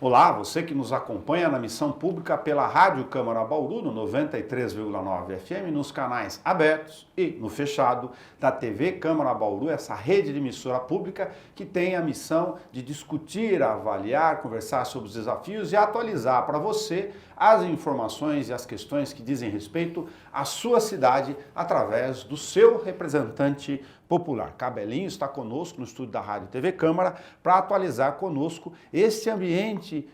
Olá, você que nos acompanha na missão pública pela Rádio Câmara Bauru, no 93,9 FM, nos canais abertos e no fechado da TV Câmara Bauru, essa rede de emissora pública que tem a missão de discutir, avaliar, conversar sobre os desafios e atualizar para você as informações e as questões que dizem respeito à sua cidade através do seu representante popular. Cabelinho está conosco no estúdio da Rádio TV Câmara para atualizar conosco esse ambiente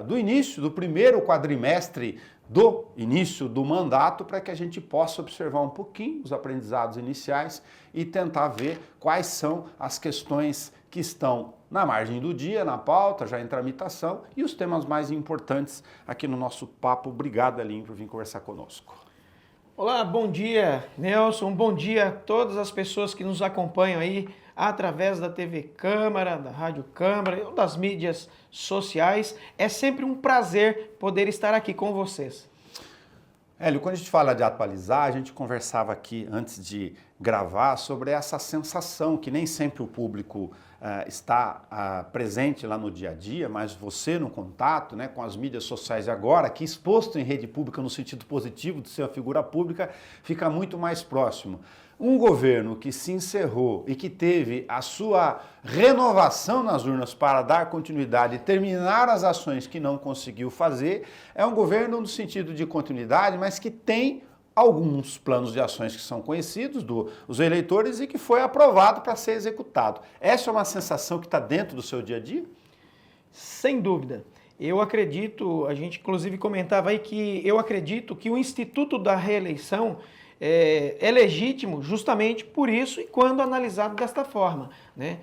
do início do primeiro quadrimestre do início do mandato, para que a gente possa observar um pouquinho os aprendizados iniciais e tentar ver quais são as questões que estão na margem do dia, na pauta, já em tramitação, e os temas mais importantes aqui no nosso papo. Obrigado, Elinho, por vir conversar conosco. Olá, bom dia, Nelson, bom dia a todas as pessoas que nos acompanham aí através da TV Câmara, da Rádio Câmara ou das mídias sociais. É sempre um prazer poder estar aqui com vocês. Hélio, quando a gente fala de atualizar, a gente conversava aqui antes de gravar sobre essa sensação que nem sempre o público está presente lá no dia a dia, mas você no contato, né, com as mídias sociais agora, que exposto em rede pública no sentido positivo de ser uma figura pública, fica muito mais próximo. Um governo que se encerrou e que teve a sua renovação nas urnas para dar continuidade e terminar as ações que não conseguiu fazer, é um governo no sentido de continuidade, mas que tem alguns planos de ações que são conhecidos dos eleitores e que foi aprovado para ser executado. Essa é uma sensação que está dentro do seu dia a dia? Sem dúvida. Eu acredito, a gente inclusive comentava aí que eu acredito que o Instituto da Reeleição é legítimo justamente por isso e quando analisado desta forma, né?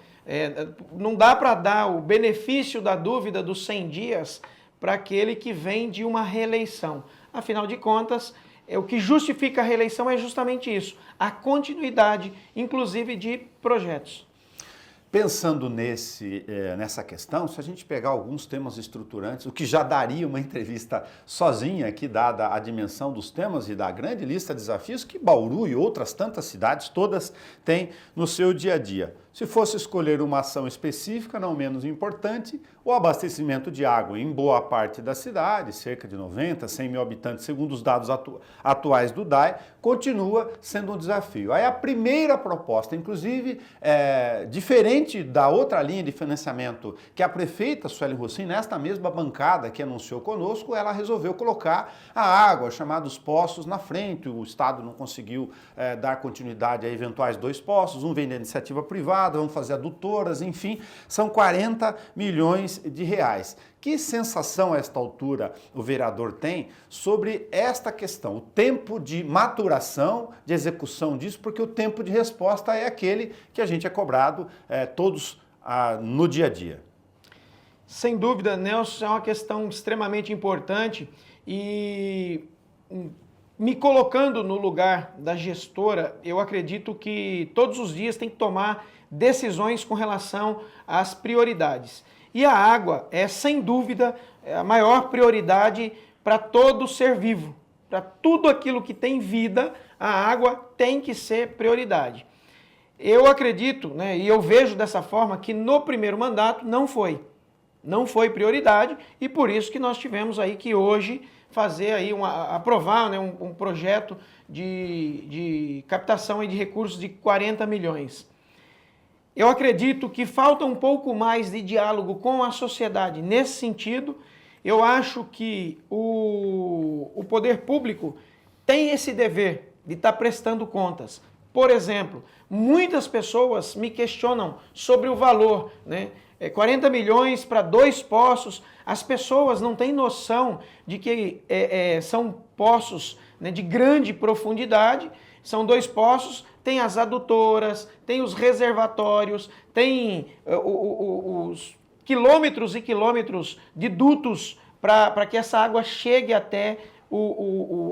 Não dá para dar o benefício da dúvida dos 100 dias para aquele que vem de uma reeleição. Afinal de contas, o que justifica a reeleição é justamente isso, a continuidade, inclusive, de projetos. Pensando nessa questão, se a gente pegar alguns temas estruturantes, o que já daria uma entrevista sozinha aqui, dada a dimensão dos temas e da grande lista de desafios que Bauru e outras tantas cidades todas têm no seu dia a dia. Se fosse escolher uma ação específica, não menos importante, o abastecimento de água em boa parte da cidade, cerca de 90, 100 mil habitantes, segundo os dados atuais do DAE, continua sendo um desafio. Aí a primeira proposta, inclusive, diferente da outra linha de financiamento que a prefeita Sueli Rossim, nesta mesma bancada que anunciou conosco, ela resolveu colocar a água, chamados poços, na frente. O Estado não conseguiu dar continuidade a eventuais 2 poços, um vem da iniciativa privada, vamos fazer adutoras, enfim, são 40 milhões de reais. Que sensação a esta altura o vereador tem sobre esta questão, o tempo de maturação, de execução disso, porque o tempo de resposta é aquele que a gente é cobrado todos no dia a dia? Sem dúvida, Nelson, é uma questão extremamente importante e me colocando no lugar da gestora, eu acredito que todos os dias tem que tomar decisões com relação às prioridades. E a água é, sem dúvida, a maior prioridade para todo ser vivo. Para tudo aquilo que tem vida, a água tem que ser prioridade. Eu acredito, né, e eu vejo dessa forma, que no primeiro mandato não foi. Não foi prioridade e por isso que nós tivemos aí que hoje fazer aí aprovar, né, um projeto de captação aí de recursos de 40 milhões. Eu acredito que falta um pouco mais de diálogo com a sociedade nesse sentido. Eu acho que o poder público tem esse dever de estar prestando contas. Por exemplo, muitas pessoas me questionam sobre o valor, né? 40 milhões para 2 poços, as pessoas não têm noção de que são poços, né, de grande profundidade, são 2 poços, tem as adutoras, tem os reservatórios, tem os quilômetros e quilômetros de dutos para que essa água chegue até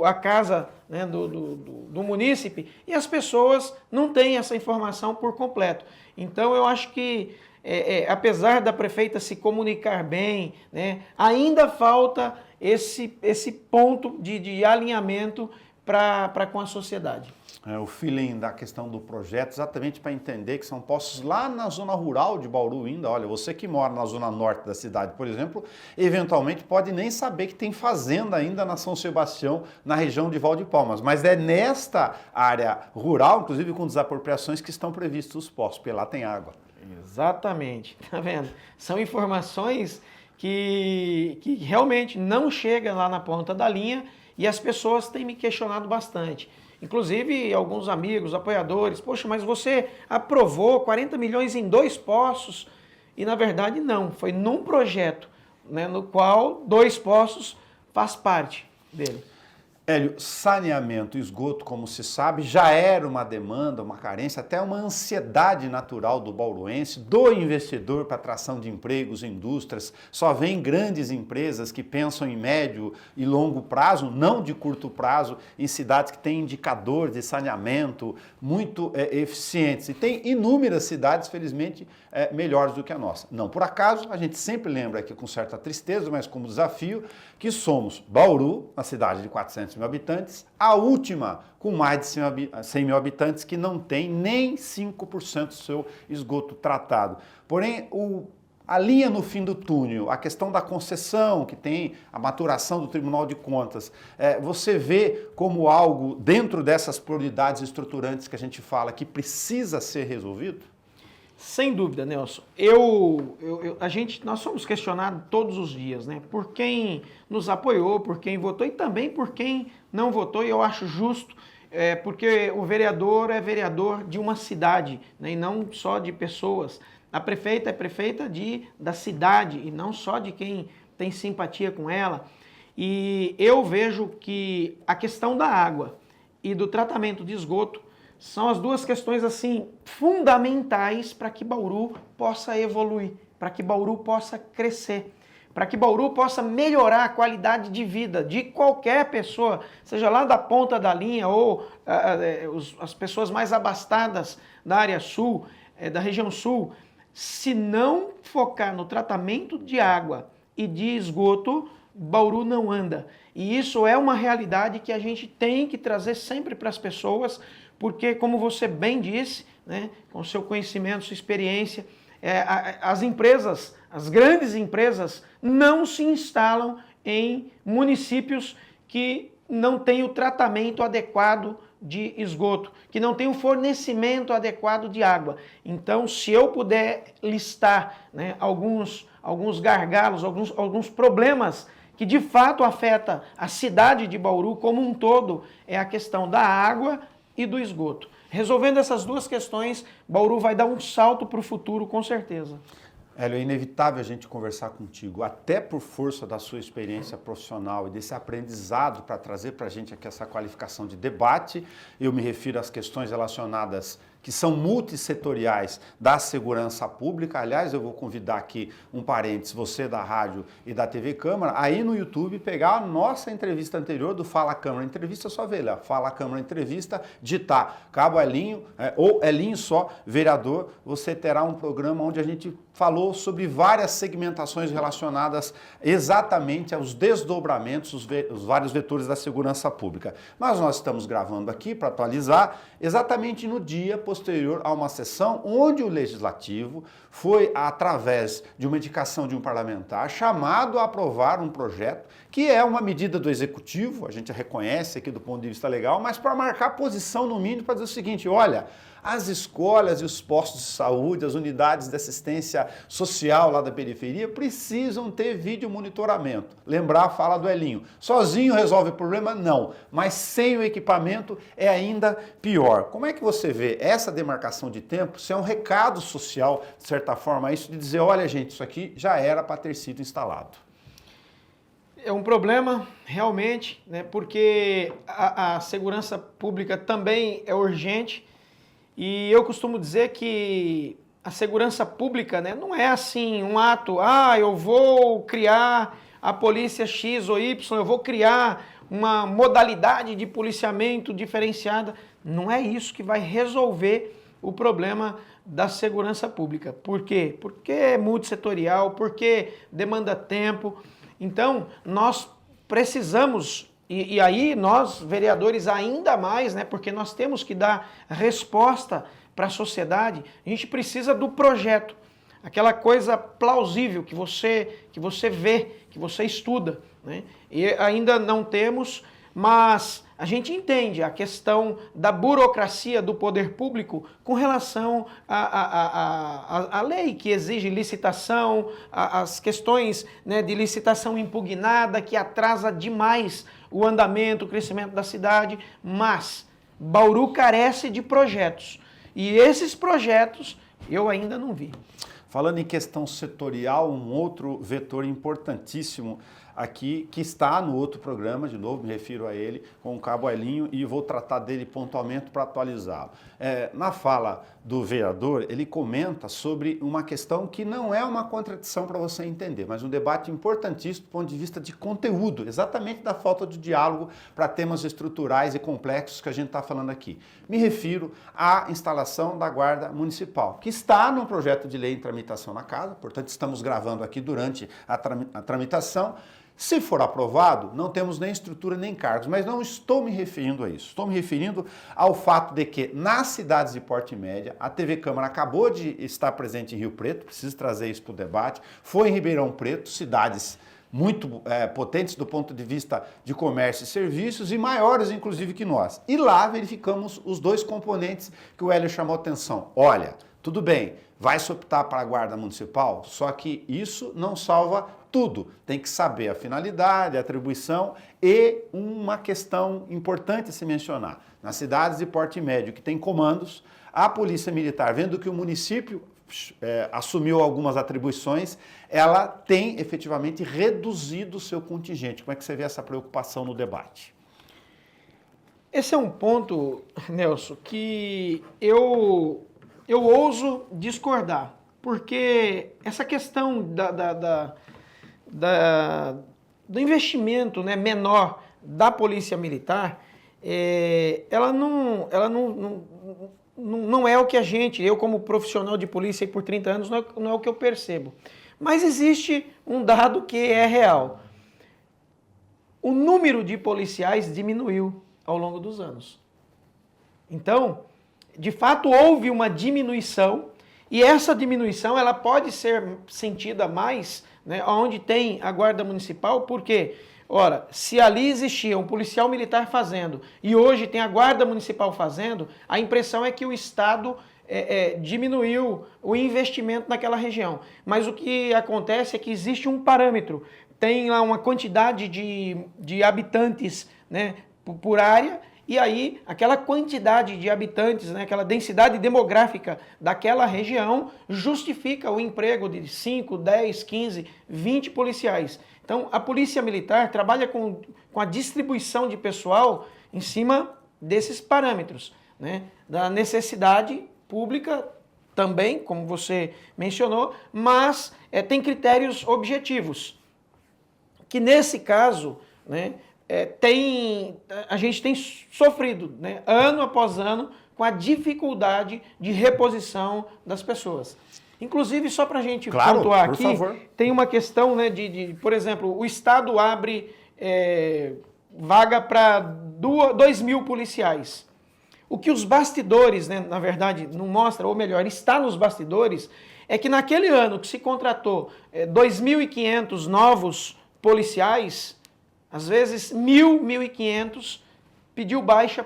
a casa, né, do munícipe, e as pessoas não têm essa informação por completo. Então eu acho que apesar da prefeita se comunicar bem, né, ainda falta esse ponto de alinhamento com a sociedade. o feeling da questão do projeto, exatamente para entender que são postos lá na zona rural de Bauru ainda. Olha, você que mora na zona norte da cidade, por exemplo, eventualmente pode nem saber que tem fazenda ainda na São Sebastião, na região de Valde Palmas. Mas é nesta área rural, inclusive com desapropriações, que estão previstos os postos, porque lá tem água. Exatamente, tá vendo? São informações que realmente não chegam lá na ponta da linha e as pessoas têm me questionado bastante. Inclusive, alguns amigos, apoiadores, poxa, mas você aprovou 40 milhões em 2 poços? E, na verdade, não. Foi num projeto, né, no qual 2 poços faz parte dele. Hélio, saneamento, esgoto, como se sabe, já era uma demanda, uma carência, até uma ansiedade natural do bauruense, do investidor para atração de empregos, indústrias. Só vem grandes empresas que pensam em médio e longo prazo, não de curto prazo, em cidades que têm indicadores de saneamento muito eficientes. E tem inúmeras cidades, felizmente, melhores do que a nossa. Não por acaso, a gente sempre lembra aqui com certa tristeza, mas como desafio, que somos Bauru, uma cidade de 400 mil habitantes, a última com mais de 100 mil habitantes que não tem nem 5% do seu esgoto tratado. Porém, a linha no fim do túnel, a questão da concessão, que tem a maturação do Tribunal de Contas, você vê como algo dentro dessas prioridades estruturantes que a gente fala que precisa ser resolvido? Sem dúvida, Nelson. Nós somos questionados todos os dias, né? Por quem nos apoiou, por quem votou e também por quem não votou, e eu acho justo, porque o vereador é vereador de uma cidade, né? E não só de pessoas. A prefeita é prefeita da cidade e não só de quem tem simpatia com ela. E eu vejo que a questão da água e do tratamento de esgoto são as duas questões assim fundamentais para que Bauru possa evoluir, para que Bauru possa crescer, para que Bauru possa melhorar a qualidade de vida de qualquer pessoa, seja lá da ponta da linha ou as pessoas mais abastadas da área sul, da região sul. Se não focar no tratamento de água e de esgoto, Bauru não anda. E isso é uma realidade que a gente tem que trazer sempre para as pessoas, porque, como você bem disse, né, com seu conhecimento, sua experiência, as empresas, as grandes empresas, não se instalam em municípios que não têm o tratamento adequado de esgoto, que não tem o fornecimento adequado de água. Então, se eu puder listar, né, alguns gargalos, alguns problemas que de fato afeta a cidade de Bauru como um todo, é a questão da água e do esgoto. Resolvendo essas duas questões, Bauru vai dar um salto para o futuro, com certeza. Hélio, é inevitável a gente conversar contigo, até por força da sua experiência profissional e desse aprendizado para trazer para a gente aqui essa qualificação de debate. Eu me refiro às questões relacionadas que são multissetoriais da segurança pública. Aliás, eu vou convidar aqui um parênteses, você da rádio e da TV Câmara, aí no YouTube pegar a nossa entrevista anterior do Fala Câmara Entrevista, só ver lá, Fala Câmara Entrevista, digitar Cabo Elinho, ou Elinho só, vereador, você terá um programa onde a gente falou sobre várias segmentações relacionadas exatamente aos desdobramentos, os vários vetores da segurança pública. Mas nós estamos gravando aqui para atualizar exatamente no dia posterior a uma sessão onde o Legislativo foi, através de uma indicação de um parlamentar, chamado a aprovar um projeto que é uma medida do Executivo, a gente reconhece aqui do ponto de vista legal, mas para marcar posição no mínimo para dizer o seguinte, olha, as escolas e os postos de saúde, as unidades de assistência social lá da periferia precisam ter vídeo monitoramento. Lembrar a fala do Elinho. Sozinho resolve o problema? Não. Mas sem o equipamento é ainda pior. Como é que você vê essa demarcação de tempo? Se é um recado social, de certa forma, isso de dizer, olha gente, isso aqui já era para ter sido instalado. É um problema, realmente, né, porque a segurança pública também é urgente. E eu costumo dizer que a segurança pública, né, não é assim um ato, eu vou criar a polícia X ou Y, eu vou criar uma modalidade de policiamento diferenciada. Não é isso que vai resolver o problema da segurança pública. Por quê? Porque é multissetorial, porque demanda tempo. Então, nós precisamos E aí nós, vereadores, ainda mais, né, porque nós temos que dar resposta para a sociedade, a gente precisa do projeto, aquela coisa plausível que você vê, que você estuda, né? E ainda não temos, mas a gente entende a questão da burocracia do poder público com relação à lei que exige licitação, as questões, né, de licitação impugnada que atrasa demais o andamento, o crescimento da cidade, mas Bauru carece de projetos e esses projetos eu ainda não vi. Falando em questão setorial, um outro vetor importantíssimo aqui, que está no outro programa, de novo, me refiro a ele, com o Cabo Elinho, e vou tratar dele pontualmente para atualizá-lo. Na fala do vereador, ele comenta sobre uma questão que não é uma contradição para você entender, mas um debate importantíssimo do ponto de vista de conteúdo, exatamente da falta de diálogo para temas estruturais e complexos que a gente está falando aqui. Me refiro à instalação da Guarda Municipal, que está no projeto de lei em tramitação na casa, portanto estamos gravando aqui durante a tramitação. Se for aprovado, não temos nem estrutura nem cargos, mas não estou me referindo a isso. Estou me referindo ao fato de que nas cidades de porte média, a TV Câmara acabou de estar presente em Rio Preto, preciso trazer isso para o debate, foi em Ribeirão Preto, cidades muito potentes do ponto de vista de comércio e serviços e maiores, inclusive, que nós. E lá verificamos os dois componentes que o Hélio chamou a atenção. Olha, tudo bem, vai se optar para a Guarda Municipal, só que isso não salva tudo. Tem que saber a finalidade, a atribuição e uma questão importante a se mencionar. Nas cidades de porte médio que tem comandos, a Polícia Militar, vendo que o município assumiu algumas atribuições, ela tem efetivamente reduzido o seu contingente. Como é que você vê essa preocupação no debate? Esse é um ponto, Nelson, que eu ouso discordar, porque essa questão do investimento, né, menor da Polícia Militar, ela não é o que eu como profissional de polícia por 30 anos, não é o que eu percebo. Mas existe um dado que é real. O número de policiais diminuiu ao longo dos anos. Então, de fato, houve uma diminuição e essa diminuição ela pode ser sentida mais, né, onde tem a Guarda Municipal, porque, ora, se ali existia um policial militar fazendo e hoje tem a Guarda Municipal fazendo, a impressão é que o Estado diminuiu o investimento naquela região. Mas o que acontece é que existe um parâmetro, tem lá uma quantidade de habitantes, né, por área, e aí aquela quantidade de habitantes, né, aquela densidade demográfica daquela região justifica o emprego de 5, 10, 15, 20 policiais. Então a Polícia Militar trabalha com a distribuição de pessoal em cima desses parâmetros, né, da necessidade pública também, como você mencionou, mas tem critérios objetivos, que nesse caso, né, a gente tem sofrido, né, ano após ano com a dificuldade de reposição das pessoas. Inclusive, só para a gente pontuar aqui, tem uma questão, né, por exemplo, o Estado abre vaga para 2.000 policiais. O que os bastidores, né, na verdade, não mostra, ou melhor, está nos bastidores, é que naquele ano que se contratou 2.500 novos policiais, às vezes 1.500 pediu baixa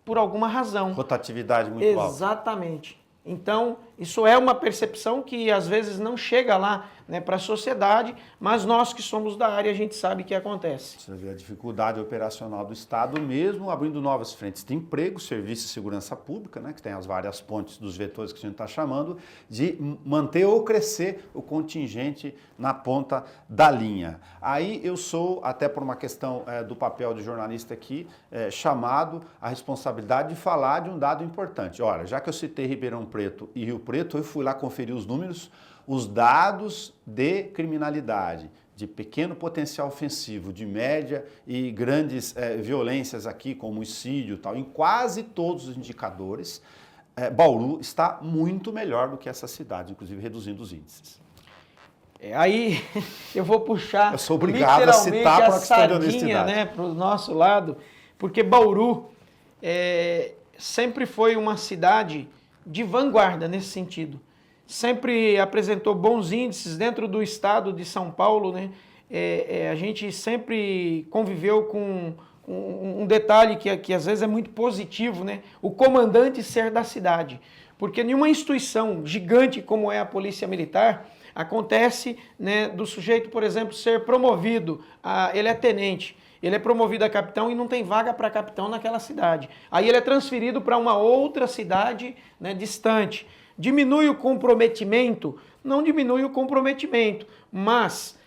por alguma razão. Rotatividade muito alta. Exatamente. Então, isso é uma percepção que às vezes não chega lá, né, para a sociedade, mas nós que somos da área, a gente sabe que acontece. Você vê a dificuldade operacional do Estado, mesmo abrindo novas frentes de emprego, serviço e segurança pública, né, que tem as várias pontes dos vetores que a gente está chamando, de manter ou crescer o contingente na ponta da linha. Aí eu sou, até por uma questão do papel de jornalista aqui, chamado a responsabilidade de falar de um dado importante. Olha, já que eu citei Ribeirão Preto e Rio Preto, eu fui lá conferir os números, os dados de criminalidade, de pequeno potencial ofensivo, de média e grandes violências aqui, como homicídio e tal, em quase todos os indicadores, Bauru está muito melhor do que essa cidade, inclusive reduzindo os índices. Aí eu vou puxar eu sou obrigado a citar a sardinha, né, para o nosso lado, porque Bauru sempre foi uma cidade de vanguarda nesse sentido. Sempre apresentou bons índices dentro do estado de São Paulo, né? A gente sempre conviveu com um detalhe que às vezes é muito positivo, né? O comandante ser da cidade. Porque nenhuma instituição gigante como é a Polícia Militar, acontece, né, do sujeito, por exemplo, ser promovido, ele é tenente, ele é promovido a capitão e não tem vaga para capitão naquela cidade. Aí ele é transferido para uma outra cidade, né, distante. Diminui o comprometimento? Não diminui o comprometimento, mas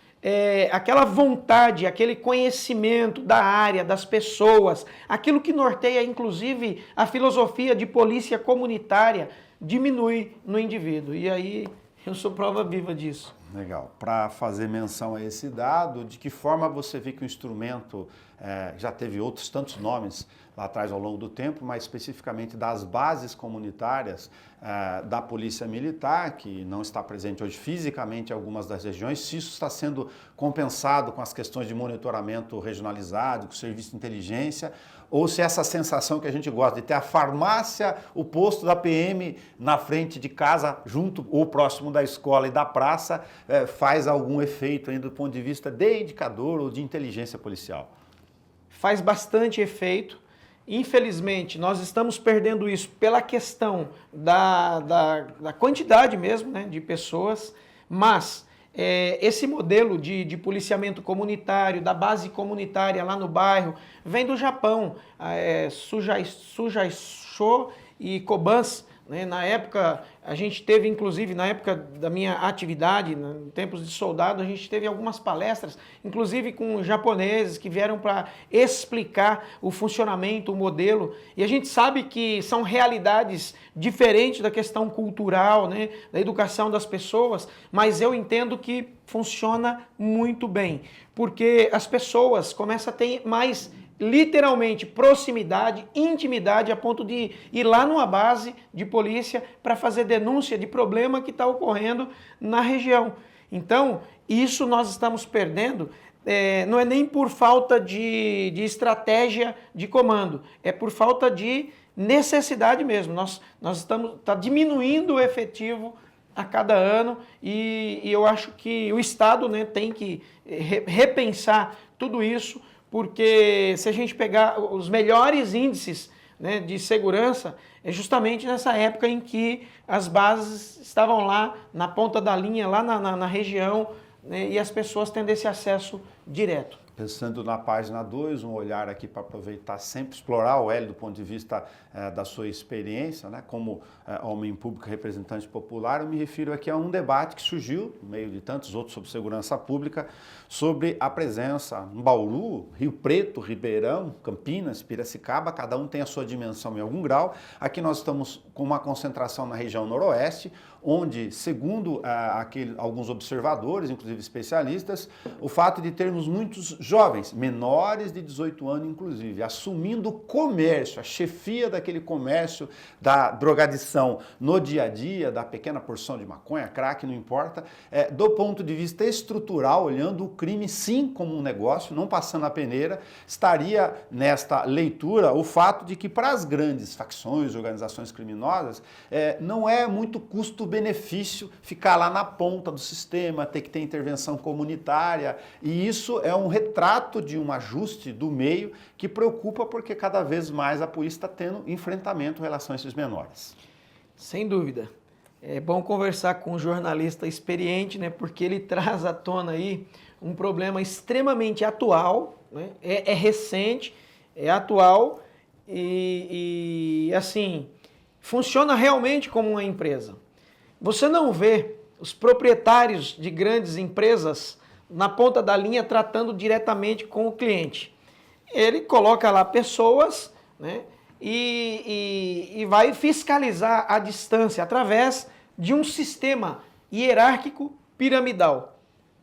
aquela vontade, aquele conhecimento da área, das pessoas, aquilo que norteia inclusive a filosofia de polícia comunitária, diminui no indivíduo. E aí eu sou prova viva disso. Legal. Para fazer menção a esse dado, de que forma você vê que o instrumento já teve outros tantos nomes lá atrás ao longo do tempo, mas especificamente das bases comunitárias da Polícia Militar, que não está presente hoje fisicamente em algumas das regiões, se isso está sendo compensado com as questões de monitoramento regionalizado, com o serviço de inteligência, ou se essa sensação que a gente gosta de ter a farmácia, o posto da PM na frente de casa, junto ou próximo da escola e da praça, faz algum efeito ainda do ponto de vista de indicador ou de inteligência policial? Faz bastante efeito. Infelizmente, nós estamos perdendo isso pela questão da quantidade mesmo, né, de pessoas, mas esse modelo de policiamento comunitário, da base comunitária lá no bairro, vem do Japão, Sujaisho e Kobans. Né? Na época, a gente teve, inclusive, na época da minha atividade, em tempos de soldado, a gente teve algumas palestras, inclusive com japoneses que vieram para explicar o funcionamento, o modelo. E a gente sabe que são realidades diferentes da questão cultural, né? Da educação das pessoas, mas eu entendo que funciona muito bem, porque as pessoas começam a ter mais literalmente proximidade, intimidade, a ponto de ir lá numa base de polícia para fazer denúncia de problema que está ocorrendo na região. Então, isso nós estamos perdendo, não é nem por falta de estratégia de comando, é por falta de necessidade mesmo. Nós está diminuindo o efetivo a cada ano e eu acho que o Estado, né, tem que repensar tudo isso, porque se a gente pegar os melhores índices, né, de segurança, é justamente nessa época em que as bases estavam lá na ponta da linha, lá na região, né, e as pessoas tendo esse acesso direto. Pensando na página 2, um olhar aqui para aproveitar, sempre explorar o Hélio do ponto de vista da sua experiência, né, como homem público representante popular, eu me refiro aqui a um debate que surgiu, no meio de tantos outros sobre segurança pública, sobre a presença em Bauru, Rio Preto, Ribeirão, Campinas, Piracicaba, cada um tem a sua dimensão em algum grau. Aqui nós estamos com uma concentração na região noroeste, onde, segundo alguns observadores, inclusive especialistas, o fato de termos muitos jovens, menores de 18 anos inclusive, assumindo o comércio, a chefia daquele comércio da drogadição no dia a dia, da pequena porção de maconha, crack, não importa, do ponto de vista estrutural, olhando o crime sim como um negócio, não passando a peneira, estaria nesta leitura o fato de que para as grandes facções, organizações criminosas, não é muito custo-benefício ficar lá na ponta do sistema, ter que ter intervenção comunitária, e isso é um retrato de um ajuste do meio que preocupa porque cada vez mais a polícia está tendo enfrentamento em relação a esses menores. Sem dúvida. É bom conversar com um jornalista experiente, né, porque ele traz à tona aí um problema extremamente atual, né, é recente, é atual e assim, funciona realmente como uma empresa. Você não vê os proprietários de grandes empresas na ponta da linha tratando diretamente com o cliente. Ele coloca lá pessoas, né, e vai fiscalizar à distância através de um sistema hierárquico piramidal.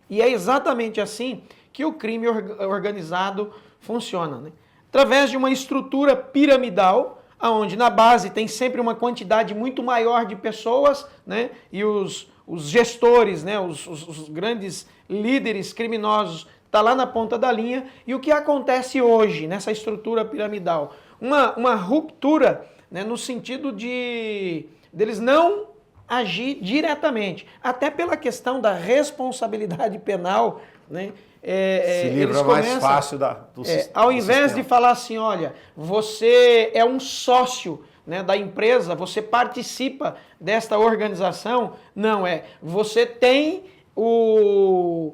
E é exatamente assim que o crime organizado funciona, né? Através de uma estrutura piramidal, onde na base tem sempre uma quantidade muito maior de pessoas, né? E os gestores, né? Os grandes líderes criminosos estão lá na ponta da linha. E o que acontece hoje nessa estrutura piramidal? Uma ruptura, né? No sentido deles não agir diretamente, até pela questão da responsabilidade penal, né? Se livra mais fácil do ao invés sistema. de falar assim, olha, você é um sócio, né, da empresa, você participa desta organização, não você tem o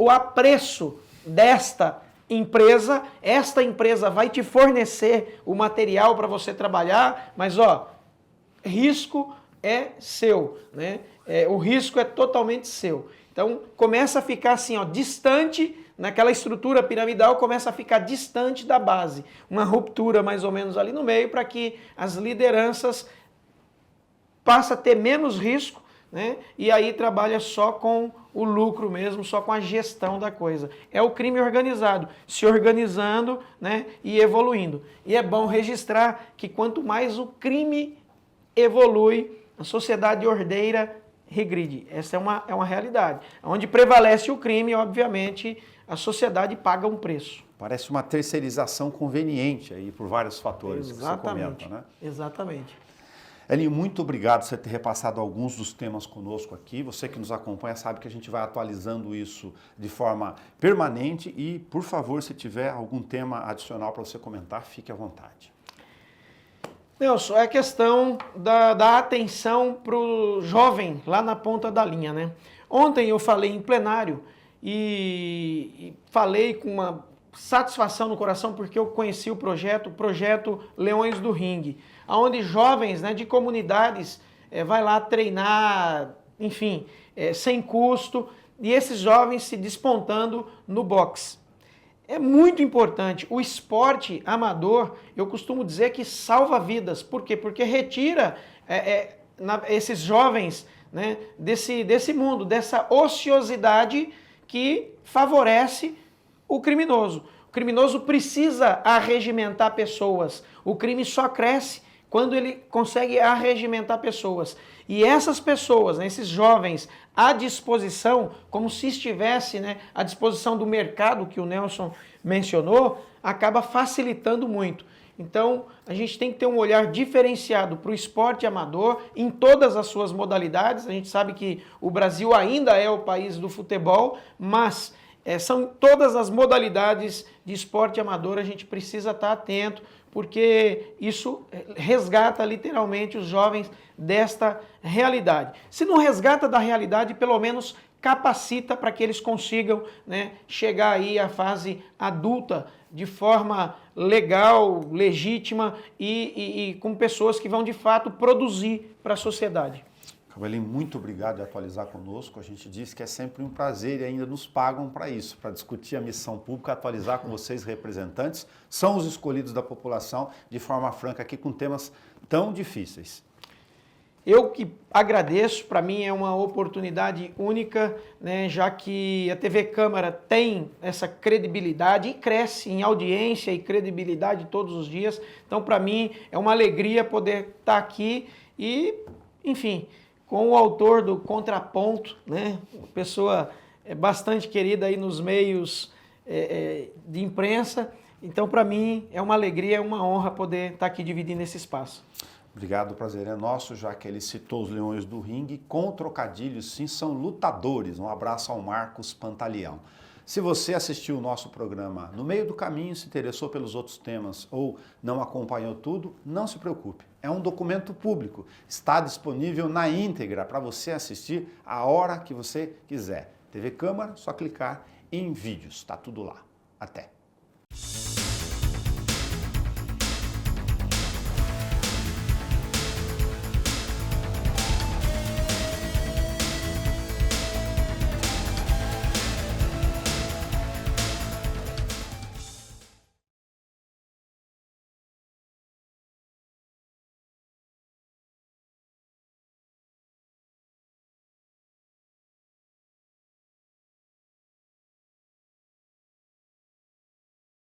apreço desta empresa, esta empresa vai te fornecer o material para você trabalhar, mas risco é seu, né? O risco é totalmente seu. Então, começa a ficar assim, distante, naquela estrutura piramidal, começa a ficar distante da base. Uma ruptura mais ou menos ali no meio, para que as lideranças passem a ter menos risco, né? E aí trabalha só com o lucro mesmo, só com a gestão da coisa. É o crime organizado, se organizando, né, e evoluindo. E é bom registrar que quanto mais o crime evolui, a sociedade ordeira regride. Essa é uma realidade. Onde prevalece o crime, obviamente, a sociedade paga um preço. Parece uma terceirização conveniente aí por vários fatores. Exatamente. Que você comenta, né? Exatamente. Elinho, muito obrigado por você ter repassado alguns dos temas conosco aqui. Você que nos acompanha sabe que a gente vai atualizando isso de forma permanente e, por favor, se tiver algum tema adicional para você comentar, fique à vontade. Nelson, é a questão da atenção para o jovem lá na ponta da linha, né? Ontem eu falei em plenário e falei com uma satisfação no coração porque eu conheci o projeto Leões do Ringue, onde jovens, né, de comunidades vai lá treinar, enfim, sem custo, e esses jovens se despontando no boxe. É muito importante. O esporte amador, eu costumo dizer que salva vidas. Por quê? Porque retira esses jovens, né, desse mundo, dessa ociosidade que favorece o criminoso. O criminoso precisa arregimentar pessoas. O crime só cresce quando ele consegue arregimentar pessoas. E essas pessoas, né, esses jovens à disposição, como se estivesse, né, à disposição do mercado que o Nelson mencionou, acaba facilitando muito. Então, a gente tem que ter um olhar diferenciado para o esporte amador em todas as suas modalidades. A gente sabe que o Brasil ainda é o país do futebol, mas são todas as modalidades de esporte amador, a gente precisa estar atento, porque isso resgata literalmente os jovens desta realidade. Se não resgata da realidade, pelo menos capacita para que eles consigam, né, chegar aí à fase adulta de forma legal, legítima e com pessoas que vão de fato produzir para a sociedade. Elinho, muito obrigado por atualizar conosco. A gente diz que é sempre um prazer e ainda nos pagam para isso, para discutir a missão pública, atualizar com vocês, representantes, são os escolhidos da população, de forma franca aqui com temas tão difíceis. Eu que agradeço, para mim é uma oportunidade única, né, já que a TV Câmara tem essa credibilidade e cresce em audiência e credibilidade todos os dias. Então, para mim, é uma alegria poder estar aqui e, enfim, com o autor do Contraponto, né, uma pessoa bastante querida aí nos meios de imprensa. Então, para mim, é uma alegria, é uma honra poder estar aqui dividindo esse espaço. Obrigado, o prazer é nosso, já que ele citou os Leões do Ringue, com trocadilhos, sim, são lutadores. Um abraço ao Marcos Pantaleão. Se você assistiu o nosso programa no meio do caminho, se interessou pelos outros temas ou não acompanhou tudo, não se preocupe. É um documento público, está disponível na íntegra para você assistir a hora que você quiser. TV Câmara, só clicar em vídeos, está tudo lá. Até!